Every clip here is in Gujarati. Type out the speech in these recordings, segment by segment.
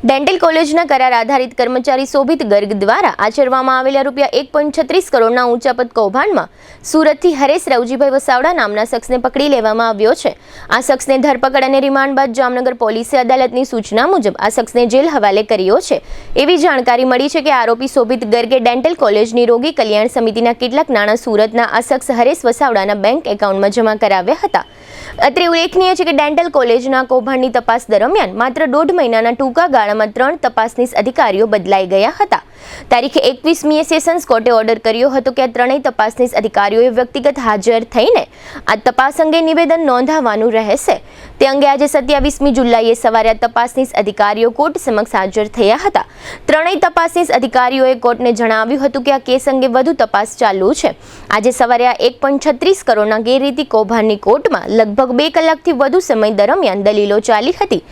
ડેન્ટલ કોલેજના કરાર આધારિત કર્મચારી શોભિત ગર્ગ દ્વારા આચરવામાં આવેલા ₹1.36 કરોડના ઊંચાપત કૌભાંડમાં સુરતથી હરેશ રવજીભાઈ વસાવડા નામના શખ્સને પકડી લેવામાં આવ્યો છે। આ શખ્સને ધરપકડ અને રિમાન્ડ બાદ જામનગર પોલીસે અદાલતની સૂચના મુજબ આ શખ્સને જેલ હવાલે કર્યો છે। એવી જાણકારી મળી છે કે આરોપી શોભિત ગર્ગે ડેન્ટલ કોલેજની રોગી કલ્યાણ સમિતિના કેટલાક નાણાં સુરતના આ શખ્સ હરેશ વસાવડાના બેંક એકાઉન્ટમાં જમા કરાવ્યા હતા। અત્રે ઉલ્લેખનીય છે કે ડેન્ટલ કોલેજના કૌભાંડની તપાસ દરમિયાન માત્ર 1.5 મહિનાના ટૂંકા ગાળામાં 3 તપાસનીસ અધિકારીઓ બદલાઈ ગયા હતા। તારીખે 21મીએ સેશન્સ કોર્ટે ઓર્ડર કર્યો હતો કે આ ત્રણેય તપાસનીસ અધિકારીઓએ વ્યક્તિગત હાજર થઈને આ તપાસ અંગે નિવેદન નોંધાવવાનું રહેશે। તે અંગે આજે 27મી જુલાઈએ સવારે આ તપાસનીસ અધિકારીઓ કોર્ટ સમક્ષ હાજર થયા હતા। ત્રણેય તપાસનીસ અધિકારીઓએ કોર્ટને જણાવ્યું હતું કે આ કેસ અંગે વધુ તપાસ ચાલુ છે। આજે સવારે આ 1.36 કરોડના ગેરરીતિ કૌભાંડની કોર્ટમાં લગભગ 2 કલાકથી વધુ સમય દરમિયાન દલીલો ચાલી હતી।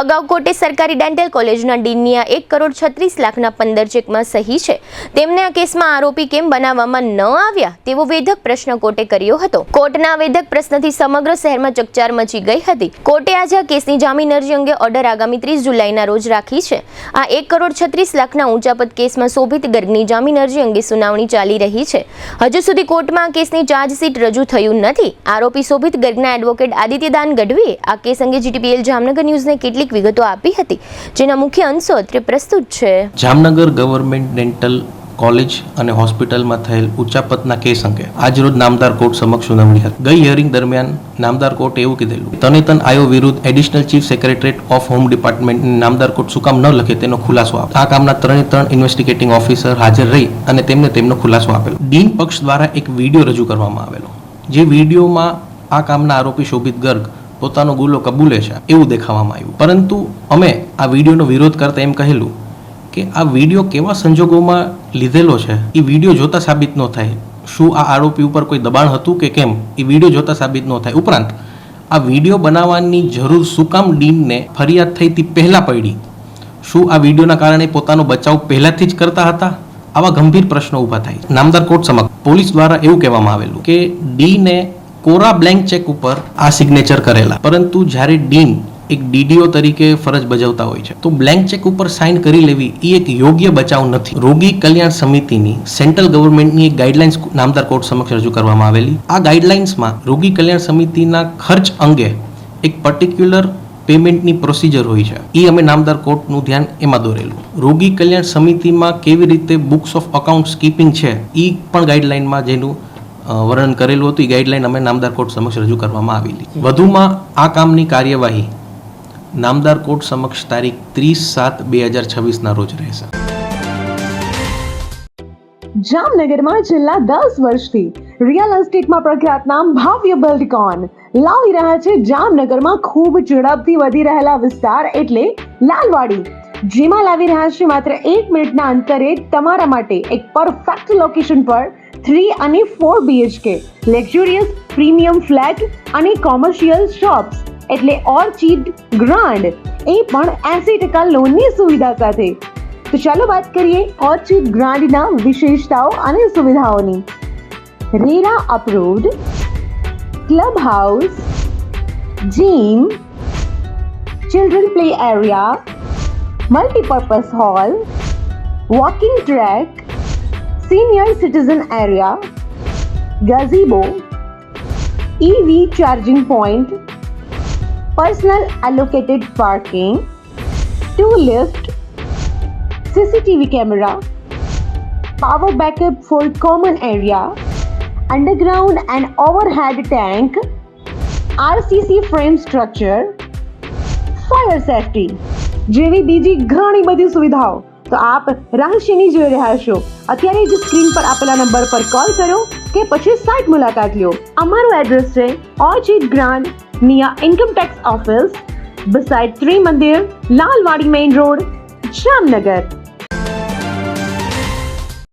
અગાઉ કોર્ટે સરકારી ડેન્ટલ કોલેજના ડીનની આ 1.36 લાખના 15 ચેકમાં સહી છે તેમને આ કેસમાં આરોપી કેમ બનાવવામાં ન આવ્યા તેવો વેધક પ્રશ્ન કોર્ટે કર્યો હતો। કોર્ટના વેધક પ્રશ્નથી સમગ્ર શહેરમાં ચકચાર મચી ગઈ હતી। કોર્ટે આજે આ કેસની જામીન અરજી અંગે ઓર્ડર આગામી 30 જુલાઈના રોજ રાખી છે। આ 1.36 લાખના ઊંચાપત કેસમાં શોભિત ગર્ગની જામીન અરજી અંગે સુનાવણી ચાલી રહી છે। હજુ સુધી કોર્ટમાં આ કેસની ચાર્જશીટ રજૂ થયું નથી। આરોપી શોભિત ગર્ગના એડવોકેટ આદિત્યદાન ગઢવીએ આ કેસ અંગે જીટીપીએલ જામનગર ન્યૂઝને કેટલીક વિગતો આપી હતી, જેના મુખ્ય અંશો અત્રે પ્રસ્તુત છે। જામનગર ગવર્મેન્ટ ડેન્ટલ કોલેજ અને હોસ્પિટલમાં થયેલ ઉચ્ચાપતના કેસ અંગે આજરોજ નામદાર કોર્ટ સમક્ષ સુનાવણી હતી। ગઈ હિયરિંગ દરમિયાન નામદાર કોર્ટે એવું કીધેલું તનેતન આયો વિરુદ્ધ additional chief secretariat of home ડિપાર્ટમેન્ટને નામદાર કોર્ટ શું કામ ન લખે તેનો ખુલાસો આપ્યો। આ કામના 3 ઇન્વેસ્ટિગેટિંગ ઓફિસર હાજર રહી અને તેમને તેમનો ખુલાસો આપેલો। ડીન પક્ષ દ્વારા એક વિડીયો રજૂ કરવામાં આવેલો, જે વિડીયોમાં આ કામના આરોપી શોભિત ગર્ગ પોતાનો ગુનો કબૂલે છે એવું દેખાવામાં આવ્યું, પરંતુ અમે આ વિડીયોનો વિરોધ કરતા એમ કહેલું કે આ વિડીયો કેવા સંજોગોમાં લીધેલો છે એ વિડીયો જોતા સાબિત ન થાય। શું આ આરોપી ઉપર કોઈ દબાણ હતું કે કેમ એ વિડીયો જોતા સાબિત ન થાય। ઉપરાંત આ વિડીયો બનાવવાની જરૂર શું કામ ડીનને ફરિયાદ થઈ તે પહેલા પડી? શું આ વિડીયોના કારણે પોતાનો બચાવ પહેલાથી જ કરતા હતા? આવા ગંભીર પ્રશ્નો ઊભા થાય। નામદાર કોર્ટ સમક્ષ પોલીસ દ્વારા એવું કહેવામાં આવેલું કે ડીને કોરા બ્લેન્ક ચેક ઉપર આ સિગ્નેચર કરેલા, પરંતુ જ્યારે ડીન એક ડીડીઓ તરીકે ફરજ બજાવતા હોય છે તો બ્લેન્ક ચેક ઉપર સાઇન કરી લેવી એ એક યોગ્ય બચાવ નથી। રોગી કલ્યાણ સમિતિની સેન્ટ્રલ ગવર્મેન્ટની એક ગાઈડલાઇન્સ નામદાર કોર્ટ સમક્ષ રજૂ કરવામાં આવેલી। આ ગાઈડલાઇન્સમાં રોગી કલ્યાણ સમિતિના ખર્ચ અંગે એક પર્ટિક્યુલર પેમેન્ટની પ્રોસિજર હોય છે, એ અમે નામદાર કોર્ટનું ધ્યાન એમાં દોરેલું। રોગી કલ્યાણ સમિતિમાં કેવી રીતે બુક્સ ઓફ અકાઉન્ટ્સ કીપિંગ છે એ પણ ગાઈડલાઇનમાં જેનું વર્ણન કરેલું હતું, એ ગાઈડલાઇન અમે નામદાર કોર્ટ સમક્ષ રજૂ કરવામાં આવેલી। વધુમાં આ કામની કાર્યવાહી નામદાર કોર્ટ સમક્ષ તારીખ 30/7/2026 રોજ રહેશે। જામનગરમાં છેલ્લા 10 વર્ષથી રિયલ એસ્ટેટમાં પ્રખ્યાત નામ ભાવ્ય બિલ્ડકોન લાવી રહ્યા છે જામનગરમાં ખૂબ ઝડપથી વધી રહેલા વિસ્તાર એટલે લાલવાડી, જેમાં લાવી રહ્યા છે માત્ર 1 મિનિટના અંતરે તમારા માટે એક પરફેક્ટ લોકેશન પર 3 અને 4 BHK લક્ઝુરિયસ પ્રીમિયમ ફ્લેટ અને કોમર્શિયલ શોપ્સ એટલે ઓર્ચિડ ગ્રાન્ડ, એ પણ 80% લોનની સુવિધા સાથે। તો ચાલો વાત કરીએ ઓર્ચિડ ગ્રાન્ડના વિશેષતાઓ અને સુવિધાઓની। RERA approved, club house, gym, children play area, multipurpose hall, walking track, senior citizen area, gazebo, EV charging point, personal allocated parking, 2 lift, CCTV camera, power backup for common area, underground and overhead tank, RCC frame structure, fire safety જેવી બીજી ઘણી બધી સુવિધાઓ તો આપ રહસ્યની જોઈ રહ્યા છો। અત્યારે જ સ્ક્રીન પર આપેલા નંબર પર કોલ કરો કે પછી સાઇટ મુલાકાત લો। અમારું એડ્રેસ છે orchid grand near Income Tax Office beside Tri Mandir, Lalwadi Main Road, Jamnagar।